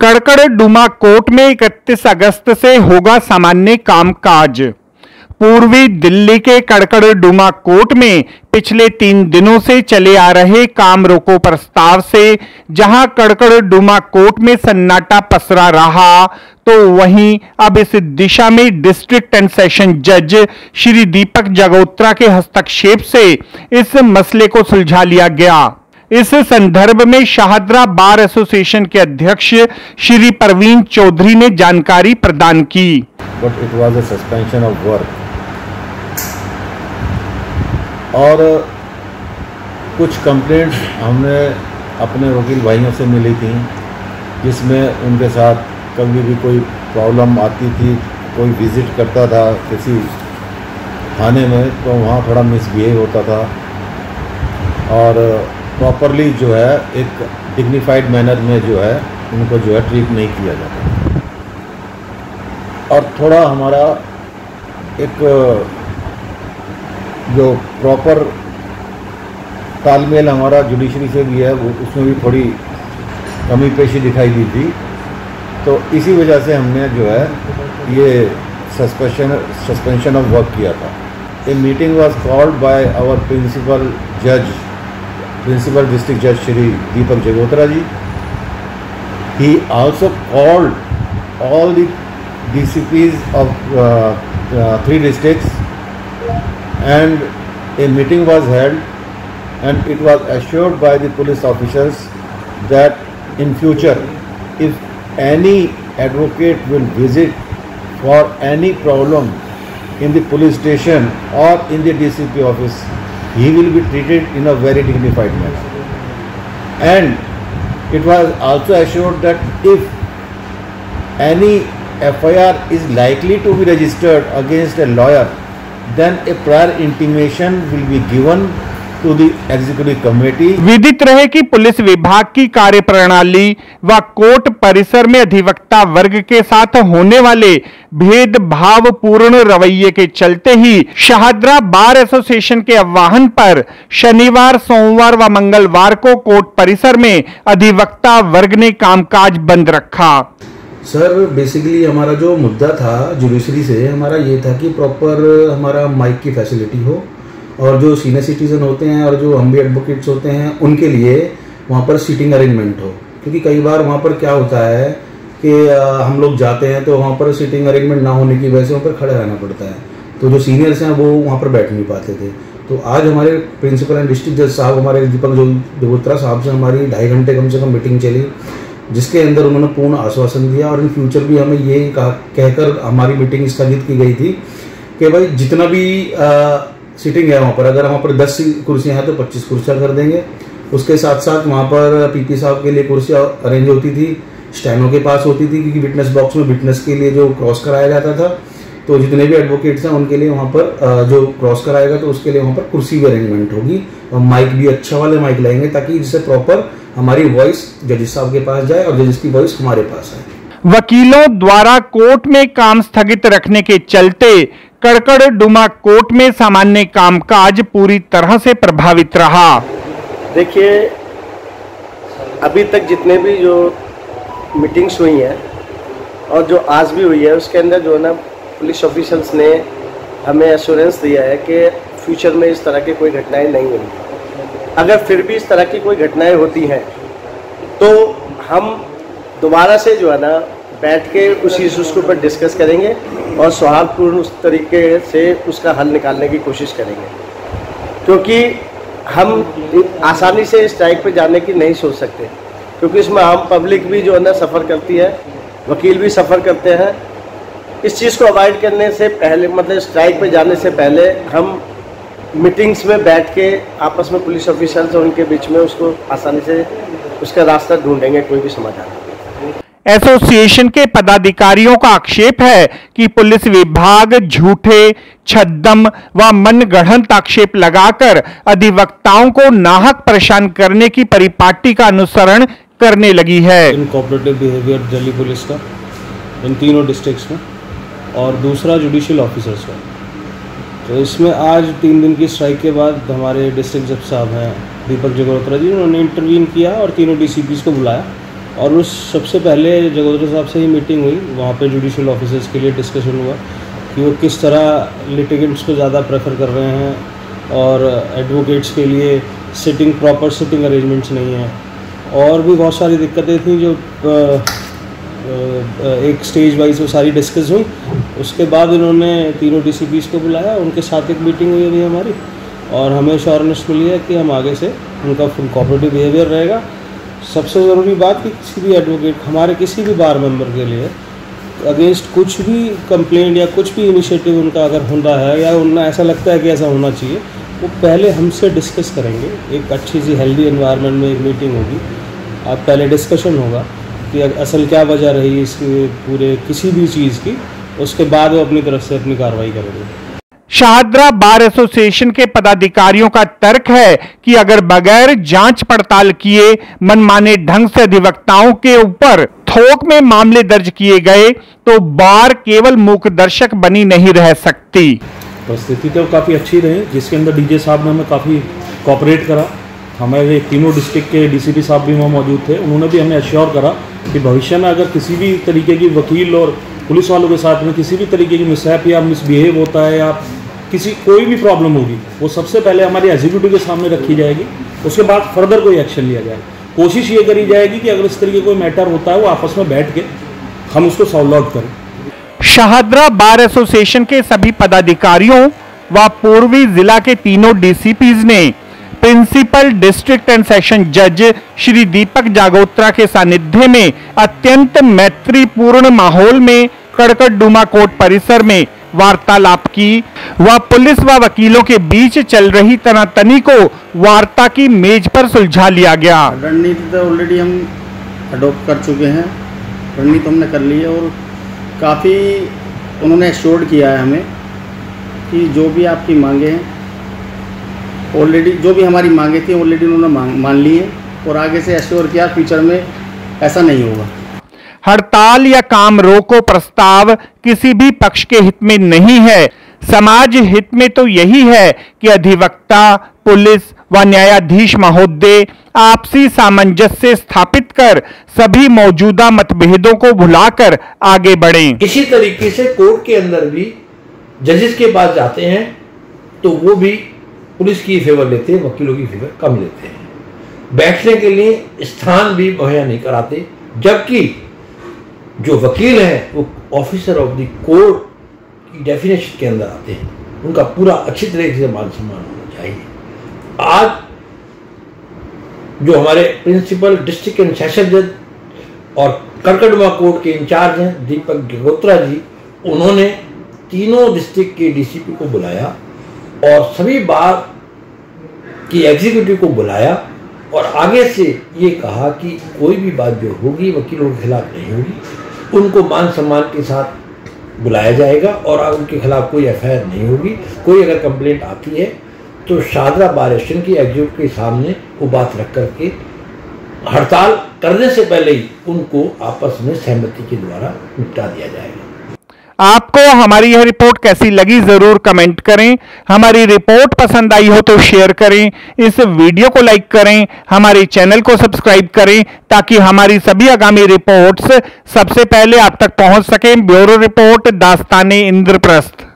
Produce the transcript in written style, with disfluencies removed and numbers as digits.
कड़कड़डुमा court में 31 अगस्त से होगा सामान्य कामकाज। पूर्वी दिल्ली के कड़कड़डुमा कोर्ट में पिछले 3 दिनों से चले आ रहे काम रोको प्रस्ताव से जहां कड़कड़डुमा कोर्ट में सन्नाटा पसरा रहा, तो वहीं अब इस दिशा में डिस्ट्रिक्ट एंड सेशन जज श्री दीपक जगोत्रा के हस्तक्षेप से इस मसले को सुलझा लिया गया। इस संदर्भ में शाहदरा बार एसोसिएशन के अध्यक्ष श्री परवीन चौधरी ने जानकारी प्रदान की। But it was a suspension of work और कुछ कंप्लेंट्स हमने अपने वकील भाइयों से मिली थी, जिसमें उनके साथ कभी भी कोई प्रॉब्लम आती थी, कोई विजिट करता था किसी थाने में तो वहाँ थोड़ा मिसबिहेव होता था और प्रॉपरली जो है एक डिग्निफाइड मैनर में जो है उनको जो है ट्रीट नहीं किया जाता और थोड़ा हमारा एक जो प्रॉपर तालमेल हमारा जुडिशरी से भी है वो उसमें भी थोड़ी कमी पेशी दिखाई दी थी। तो इसी वजह से हमने जो है ये सस्पेंशन ऑफ वर्क किया था। A meeting was called by our principal district जज श्री दीपक जगोत्रा जी। He also called all the DCPs of 3 districts and a meeting was held and it was assured by the police officers that in future if any advocate will visit for any problem in the police station or in the DCP office, he will be treated in a very dignified manner. And it was also assured that if any FIR is likely to be registered against a lawyer, then a prior intimation will be given to the executive committee. विदित रहे कि police विभाग की कार्यप्रणाली व court परिसर में अधिवक्ता वर्ग के साथ होने वाले भेदभावपूर्ण रवैये के चलते ही शाहदरा बार एसोसिएशन के आह्वान पर शनिवार, सोमवार व मंगलवार को कोर्ट परिसर में अधिवक्ता वर्ग ने कामकाज बंद रखा। सर बेसिकली हमारा जो मुद्दा था जुडिशरी से हमारा ये था कि प्रॉपर हमारा माइक की फैसिलिटी हो और जो सीनियर सिटीजन होते हैं और जो हम भी एडवोकेट्स होते हैं उनके लिए वहाँ पर सीटिंग अरेंजमेंट हो, क्योंकि कई बार वहाँ पर क्या होता है कि हम लोग जाते हैं तो वहाँ पर सीटिंग अरेंजमेंट ना होने की वजह से वहाँ पर खड़े रहना पड़ता है, तो जो सीनियर्स हैं वो वहाँ पर बैठ नहीं पाते थे। तो आज हमारे प्रिंसिपल एंड डिस्ट्रिक्ट जज साहब हमारे दीपक जगोत्रा साहब से हमारी 2.5 घंटे कम से कम मीटिंग चली, जिसके अंदर उन्होंने पूर्ण आश्वासन दिया और इन फ्यूचर भी हमें ये कहकर हमारी मीटिंग स्थगित की गई थी कि भाई जितना भी सीटिंग है वहाँ पर, अगर वहाँ पर 10 कुर्सियाँ हैं तो 25 कुर्सियाँ कर देंगे। उसके साथ साथ वहाँ पर पीपी साहब के लिए कुर्सियाँ अरेंज होती थी, स्टैनो के पास होती थी, क्योंकि विटनेस बॉक्स में विटनेस के लिए जो क्रॉस कराया जाता था तो जितने भी एडवोकेट्स हैं उनके लिए वहाँ पर जो क्रॉस कराएगा तो उसके लिए वहाँ पर कुर्सी भी अरेंजमेंट होगी और माइक भी अच्छा वाले माइक लाएंगे ताकि जिससे प्रॉपर हमारी वॉइस जजेस साहब के पास जाए और जजेस की वॉइस हमारे पास आए। वकीलों द्वारा कोर्ट में काम स्थगित रखने के चलते कड़कड़डुमा कोर्ट में सामान्य कामकाज पूरी तरह से प्रभावित रहा। देखिए, अभी तक जितने भी जो मीटिंग्स हुई हैं और जो आज भी हुई है उसके अंदर जो है ना पुलिस ऑफिसर्स ने हमें एश्योरेंस दिया है कि फ्यूचर में इस तरह की कोई घटनाएं नहीं होंगी। अगर फिर भी इस तरह की कोई घटनाएं होती हैं तो हम दोबारा से जो है ना बैठ के उस इश्यूज़ के ऊपर डिस्कस करेंगे और सौहार्दपूर्ण उस तरीके से उसका हल निकालने की कोशिश करेंगे, क्योंकि हम आसानी से स्ट्राइक पे जाने की नहीं सोच सकते, क्योंकि इसमें आम पब्लिक भी जो है ना सफ़र करती है, वकील भी सफ़र करते हैं। इस चीज़ को अवॉइड करने से पहले, मतलब स्ट्राइक पे जाने से पहले हम मीटिंग्स में बैठ के आपस में पुलिस ऑफिसर्स और उनके बीच में उसको आसानी से उसका रास्ता ढूंढेंगे, कोई भी समाधान। एसोसिएशन के पदाधिकारियों का आक्षेप है कि पुलिस विभाग झूठे, छद्म व मनगढ़ंत आक्षेप लगाकर अधिवक्ताओं को नाहक परेशान करने की परिपाटी का अनुसरण करने लगी है। इनकोऑपरेटिव बिहेवियर दिल्ली पुलिस का इन तीनों डिस्ट्रिक्ट्स में और दूसरा जुडिशियल ऑफिसर्स का। तो इसमें आज 3 दिन की स्ट्राइक के बाद हमारे डिस्ट्रिक्ट जज साहब हैं दीपक जगोत्रा जी, उन्होंने इंटरवीन किया और तीनों डीसीपीज़ को बुलाया और उस सबसे पहले जगोत्रा साहब से ही मीटिंग हुई, वहाँ पे जुडिशियल ऑफिसर्स के लिए डिस्कशन हुआ कि वो किस तरह लिटिगेंट्स को ज़्यादा प्रेफर कर रहे हैं और एडवोकेट्स के लिए प्रॉपर सिटिंग अरेंजमेंट्स नहीं है, और भी बहुत सारी दिक्कतें थी जो एक स्टेज वाइज वो सारी डिस्कस हुई। उसके बाद उन्होंने तीनों DCPs को बुलाया, उनके साथ एक मीटिंग हुई अभी हमारी, और हमें श्योरनेस मिली है कि हम आगे से उनका फुल कोऑपरेटिव बिहेवियर रहेगा। सबसे ज़रूरी बात कि किसी भी एडवोकेट, हमारे किसी भी बार मेंबर के लिए अगेंस्ट कुछ भी कंप्लेंट या कुछ भी इनिशिएटिव उनका अगर होता है या उन्हें ऐसा लगता है कि ऐसा होना चाहिए, वो पहले हमसे डिस्कस करेंगे। एक अच्छी सी हेल्दी एनवायरनमेंट में एक मीटिंग होगी, अब पहले डिस्कशन होगा कि असल क्या वजह रही इसके पूरे किसी भी चीज़ की, उसके बाद वो अपनी तरफ से अपनी कार्रवाई करेंगे। शाहदरा बार एसोसिएशन के पदाधिकारियों का तर्क है कि अगर बगैर जांच पड़ताल किए मनमाने ढंग से अधिवक्ताओं के ऊपर थोक में मामले दर्ज किए गए तो बार केवल मूक दर्शक बनी नहीं रह सकती। परिस्थिति तो काफ़ी अच्छी रही, जिसके अंदर DJ साहब ने हमें काफ़ी कोऑपरेट करा। हमारे तीनों डिस्ट्रिक्ट के DCP साहब भी वहाँ मौजूद थे, उन्होंने भी हमें अश्योर करा कि भविष्य में अगर किसी भी तरीके की वकील और पुलिस वालों के साथ में किसी भी तरीके की मिसहैप या मिसबिहेव होता है या कोई भी प्रॉब्लम होगी, वो सबसे पहले हमारी एग्जीक्यूटिव के सामने रखी जाएगी, उसके बाद फर्दर कोई एक्शन लिया जाएगा। कोशिश ये करी जाएगी कि अगर इस तरीके कोई मैटर होता है वो आपस में बैठ के हम उसको सॉल्व आउट करें। शाहदरा बार एसोसिएशन के सभी पदाधिकारियों व पूर्वी जिला के तीनों DCPs ने प्रिंसिपल डिस्ट्रिक्ट एंड सेशन जज श्री दीपक जागोत्रा के सानिध्य में अत्यंत मैत्रीपूर्ण माहौल में कड़कड़डूमा कोर्ट परिसर में वार्तालाप की व पुलिस व वकीलों के बीच चल रही तनातनी को वार्ता की मेज पर सुलझा लिया गया। रणनीति तो ऑलरेडी हम अडॉप्ट कर चुके हैं, रणनीति हमने कर ली है और काफ़ी उन्होंने एश्योर्ड किया है हमें कि जो भी आपकी मांगे हैं ऑलरेडी, जो भी हमारी मांगे थी ऑलरेडी उन्होंने मान ली है और आगे से एश्योर किया फ्यूचर में ऐसा नहीं होगा। हड़ताल या काम रोको प्रस्ताव किसी भी पक्ष के हित में नहीं है। समाज हित में तो यही है कि अधिवक्ता, पुलिस व न्यायाधीश महोदय आपसी सामंजस्य स्थापित कर सभी मौजूदा मतभेदों को भुलाकर आगे बढ़ें। इसी तरीके से कोर्ट के अंदर भी जजेस के पास जाते हैं तो वो भी पुलिस की फेवर लेते हैं, वकीलों की फेवर कम लेते हैं। बैठने के लिए स्थान भी मुहैया नहीं कराते, जबकि जो वकील हैं वो ऑफिसर ऑफ द कोर्ट की डेफिनेशन के अंदर आते हैं, उनका पूरा अच्छी तरीके से मान सम्मान होना चाहिए। आज जो हमारे प्रिंसिपल डिस्ट्रिक्ट एंड सेशन जज और कड़कड़डूमा कोर्ट के इंचार्ज हैं दीपक जागोत्रा जी, उन्होंने तीनों डिस्ट्रिक्ट के DCP को बुलाया और सभी बार की एग्जीक्यूटिव को बुलाया और आगे से ये कहा कि कोई भी बात जो होगी वकीलों के खिलाफ नहीं होगी, उनको मान सम्मान के साथ बुलाया जाएगा और उनके खिलाफ कोई FIR नहीं होगी। कोई अगर कंप्लेंट आती है तो शाहदरा बार एसोसिएशन की एग्जीक्यूटिव के सामने वो बात रख करके हड़ताल करने से पहले ही उनको आपस में सहमति के द्वारा निपटा दिया जाएगा। आपको हमारी यह रिपोर्ट कैसी लगी जरूर कमेंट करें। हमारी रिपोर्ट पसंद आई हो तो शेयर करें, इस वीडियो को लाइक करें, हमारे चैनल को सब्सक्राइब करें ताकि हमारी सभी आगामी रिपोर्ट्स सबसे पहले आप तक पहुंच सकें। Bureau report Dastane Indraprastha.